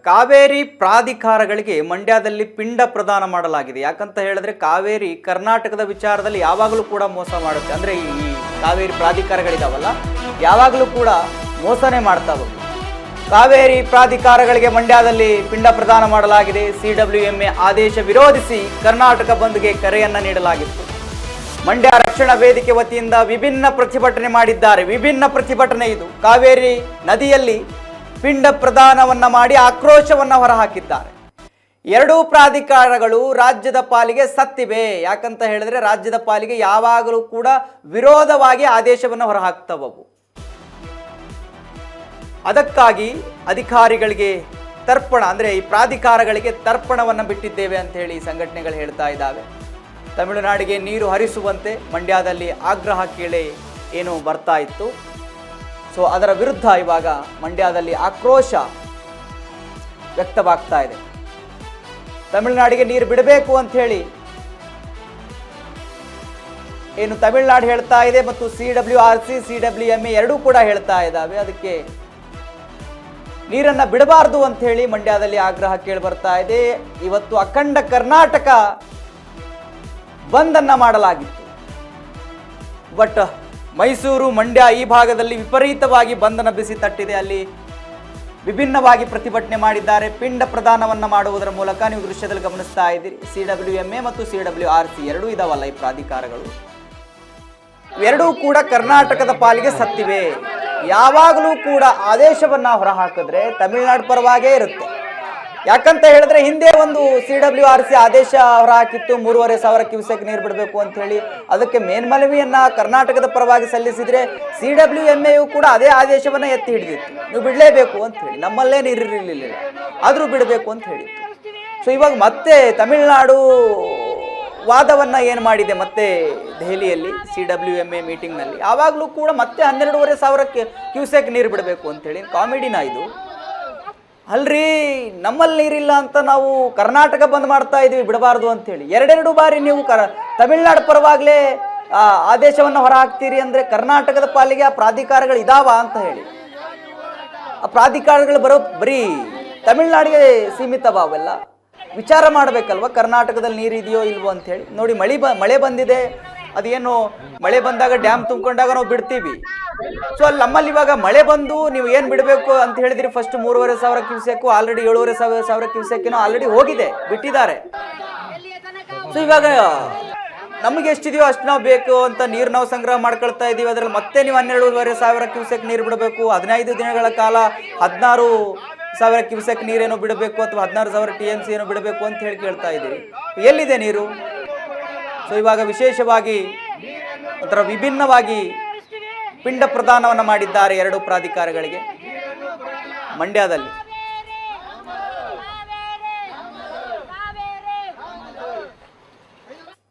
ಕಾವೇರಿ ಪ್ರಾಧಿಕಾರಗಳಿಗೆ ಮಂಡ್ಯದಲ್ಲಿ ಪಿಂಡ ಪ್ರದಾನ ಮಾಡಲಾಗಿದೆ. ಯಾಕಂತ ಹೇಳಿದ್ರೆ ಕಾವೇರಿ ಕರ್ನಾಟಕದ ವಿಚಾರದಲ್ಲಿ ಯಾವಾಗಲೂ ಕೂಡ ಮೋಸ ಮಾಡುತ್ತೆ. ಅಂದರೆ ಈ ಕಾವೇರಿ ಪ್ರಾಧಿಕಾರಗಳಿದಾವಲ್ಲ, ಯಾವಾಗಲೂ ಕೂಡ ಮೋಸನೇ ಮಾಡ್ತಾವೆ. ಕಾವೇರಿ ಪ್ರಾಧಿಕಾರಗಳಿಗೆ ಮಂಡ್ಯದಲ್ಲಿ ಪಿಂಡ ಪ್ರದಾನ ಮಾಡಲಾಗಿದೆ. CWMA ಆದೇಶ ವಿರೋಧಿಸಿ ಕರ್ನಾಟಕ ಬಂದ್ಗೆ ಕರೆಯನ್ನ ನೀಡಲಾಗಿತ್ತು. ಮಂಡ್ಯ ರಕ್ಷಣಾ ವೇದಿಕೆ ವತಿಯಿಂದ ವಿಭಿನ್ನ ಪ್ರತಿಭಟನೆ ಮಾಡಿದ್ದಾರೆ. ವಿಭಿನ್ನ ಪ್ರತಿಭಟನೆ ಇದು. ಕಾವೇರಿ ನದಿಯಲ್ಲಿ ಪಿಂಡ ಪ್ರದಾನವನ್ನ ಮಾಡಿ ಆಕ್ರೋಶವನ್ನ ಹೊರಹಾಕಿದ್ದಾರೆ. ಎರಡೂ ಪ್ರಾಧಿಕಾರಗಳು ರಾಜ್ಯದ ಪಾಲಿಗೆ ಸತ್ತಿವೆ. ಯಾಕಂತ ಹೇಳಿದ್ರೆ ರಾಜ್ಯದ ಪಾಲಿಗೆ ಯಾವಾಗಲೂ ಕೂಡ ವಿರೋಧವಾಗಿ ಆದೇಶವನ್ನು ಹೊರಹಾಕ್ತವವು. ಅದಕ್ಕಾಗಿ ಅಧಿಕಾರಿಗಳಿಗೆ ತರ್ಪಣ, ಅಂದರೆ ಈ ಪ್ರಾಧಿಕಾರಗಳಿಗೆ ತರ್ಪಣವನ್ನು ಬಿಟ್ಟಿದ್ದೇವೆ ಅಂತ ಹೇಳಿ ಸಂಘಟನೆಗಳು ಹೇಳ್ತಾ ಇದ್ದಾವೆ. ತಮಿಳುನಾಡಿಗೆ ನೀರು ಹರಿಸುವಂತೆ ಮಂಡ್ಯದಲ್ಲಿ ಆಗ್ರಹ ಕೇಳಿ ಏನು ಬರ್ತಾ ಇತ್ತು. ಸೊ ಅದರ ವಿರುದ್ಧ ಇವಾಗ ಮಂಡ್ಯದಲ್ಲಿ ಆಕ್ರೋಶ ವ್ಯಕ್ತವಾಗ್ತಾ ಇದೆ. ತಮಿಳುನಾಡಿಗೆ ನೀರು ಬಿಡಬೇಕು ಅಂತ ಹೇಳಿ ಏನು ತಮಿಳುನಾಡು ಹೇಳ್ತಾ ಇದೆ ಮತ್ತು CWRC CWMA ಎರಡೂ ಕೂಡ ಹೇಳ್ತಾ ಇದ್ದಾವೆ. ಅದಕ್ಕೆ ನೀರನ್ನ ಬಿಡಬಾರ್ದು ಅಂತ ಹೇಳಿ ಮಂಡ್ಯದಲ್ಲಿ ಆಗ್ರಹ ಕೇಳಿ ಬರ್ತಾ ಇದೆ. ಇವತ್ತು ಅಖಂಡ ಕರ್ನಾಟಕ ಬಂದ್ ಅನ್ನ ಮಾಡಲಾಗಿತ್ತು. ಬಟ್ ಮೈಸೂರು, ಮಂಡ್ಯ ಈ ಭಾಗದಲ್ಲಿ ವಿಪರೀತವಾಗಿ ಬಂಧನ ಬಿಸಿ ತಟ್ಟಿದೆ. ಅಲ್ಲಿ ವಿಭಿನ್ನವಾಗಿ ಪ್ರತಿಭಟನೆ ಮಾಡಿದ್ದಾರೆ. ಪಿಂಡ ಪ್ರದಾನವನ್ನ ಮಾಡುವುದರ ಮೂಲಕ ನೀವು ದೃಶ್ಯದಲ್ಲಿ ಗಮನಿಸ್ತಾ ಇದ್ದೀರಿ. CWMA ಮತ್ತು CWRC ಎರಡೂ ಇದಾವಲ್ಲ ಈ ಪ್ರಾಧಿಕಾರಗಳು, ಎರಡೂ ಕೂಡ ಕರ್ನಾಟಕದ ಪಾಲಿಗೆ ಸತ್ತಿವೆ. ಯಾವಾಗಲೂ ಕೂಡ ಆದೇಶವನ್ನ ಹೊರಹಾಕಿದ್ರೆ ತಮಿಳುನಾಡು ಪರವಾಗೇ ಇರುತ್ತೆ. ಯಾಕಂತ ಹೇಳಿದ್ರೆ ಹಿಂದೆ ಒಂದು CWRC ಆದೇಶ ಹೊರಹಾಕಿತ್ತು, 3,500 ಕ್ಯೂಸೆಕ್ ನೀರು ಬಿಡಬೇಕು ಅಂತ ಹೇಳಿ. ಅದಕ್ಕೆ ಮೇಲ್ಮನವಿಯನ್ನ ಕರ್ನಾಟಕದ ಪರವಾಗಿ ಸಲ್ಲಿಸಿದ್ರೆ CWMAಯು ಕೂಡ ಅದೇ ಆದೇಶವನ್ನ ಎತ್ತಿ ಹಿಡಿದಿತ್ತು, ನೀವು ಬಿಡಲೇಬೇಕು ಅಂತ ಹೇಳಿ. ನಮ್ಮಲ್ಲೇ ನೀರಿರಲಿಲ್ಲ, ಆದರೂ ಬಿಡಬೇಕು ಅಂತ ಹೇಳಿತ್ತು. ಸೊ ಇವಾಗ ಮತ್ತೆ ತಮಿಳುನಾಡು ವಾದವನ್ನ ಏನು ಮಾಡಿದೆ, ಮತ್ತೆ ದೆಹಲಿಯಲ್ಲಿ CWMA ಮೀಟಿಂಗ್ನಲ್ಲಿ ಆವಾಗಲೂ ಕೂಡ ಮತ್ತೆ 12,500 ಕ್ಯೂಸೆಕ್ ನೀರು ಬಿಡಬೇಕು ಅಂತ ಹೇಳಿ. ಕಾಮಿಡಿನ ಇದು? ಅಲ್ರಿ, ನಮ್ಮಲ್ಲಿ ನೀರಿಲ್ಲ ಅಂತ ನಾವು ಕರ್ನಾಟಕ ಬಂದ್ ಮಾಡ್ತಾ ಇದೀವಿ ಬಿಡಬಾರ್ದು ಅಂತ ಹೇಳಿ. ಎರಡೆರಡು ಬಾರಿ ನೀವು ತಮಿಳುನಾಡು ಪರವಾಗಲೇ ಆದೇಶವನ್ನು ಹೊರ ಹಾಕ್ತೀರಿ ಅಂದ್ರೆ ಕರ್ನಾಟಕದ ಪಾಲಿಗೆ ಆ ಪ್ರಾಧಿಕಾರಗಳು ಇದಾವ ಅಂತ ಹೇಳಿ. ಆ ಪ್ರಾಧಿಕಾರಗಳು ಬರೀ ತಮಿಳುನಾಡಿಗೆ ಸೀಮಿತವ. ಅವೆಲ್ಲ ವಿಚಾರ ಮಾಡಬೇಕಲ್ವ, ಕರ್ನಾಟಕದಲ್ಲಿ ನೀರು ಇದೆಯೋ ಇಲ್ವೋ ಅಂತ ಹೇಳಿ. ನೋಡಿ, ಮಳೆ ಬಂದಿದೆ, ಅದೇನು ಮಳೆ ಬಂದಾಗ ಡ್ಯಾಮ್ ತುಂಬಿಕೊಂಡಾಗ ನಾವು ಬಿಡ್ತೀವಿ. ಸೊ ಅಲ್ಲಿ ನಮ್ಮಲ್ಲಿ ಇವಾಗ ಮಳೆ ಬಂದು ನೀವು ಏನು ಬಿಡಬೇಕು ಅಂತ ಹೇಳಿದ್ರಿ, first 3,500 cusec, already 7,500 cusec already ಹೋಗಿದೆ, ಬಿಟ್ಟಿದ್ದಾರೆ. ಸೊ ಇವಾಗ ನಮಗೆ ಎಷ್ಟಿದೆಯೋ ಅಷ್ಟು ನಾವು ಬೇಕು ಅಂತ ನೀರು ನಾವು ಸಂಗ್ರಹ ಮಾಡ್ಕೊಳ್ತಾ ಇದ್ದೀವಿ. ಅದರಲ್ಲಿ ಮತ್ತೆ ನೀವು 12,500 ಕ್ಯೂಸೆಕ್ ನೀರು ಬಿಡಬೇಕು. 15 ದಿನಗಳ ಕಾಲ 16,000 ಕ್ಯೂಸೆಕ್ ನೀರೇನೋ ಬಿಡಬೇಕು, ಅಥವಾ 16,000 TMC ಏನೋ ಬಿಡಬೇಕು ಅಂತ ಹೇಳಿ ಕೇಳ್ತಾ ಇದ್ದೀವಿ. ಎಲ್ಲಿದೆ ನೀರು? ಸೊ ಇವಾಗ ವಿಶೇಷವಾಗಿ ಒಂಥರ ವಿಭಿನ್ನವಾಗಿ ಪಿಂಡ ಪ್ರದಾನವನ್ನು ಮಾಡಿದ್ದಾರೆ ಎರಡೂ ಪ್ರಾಧಿಕಾರಗಳಿಗೆ ಮಂಡ್ಯದಲ್ಲಿ.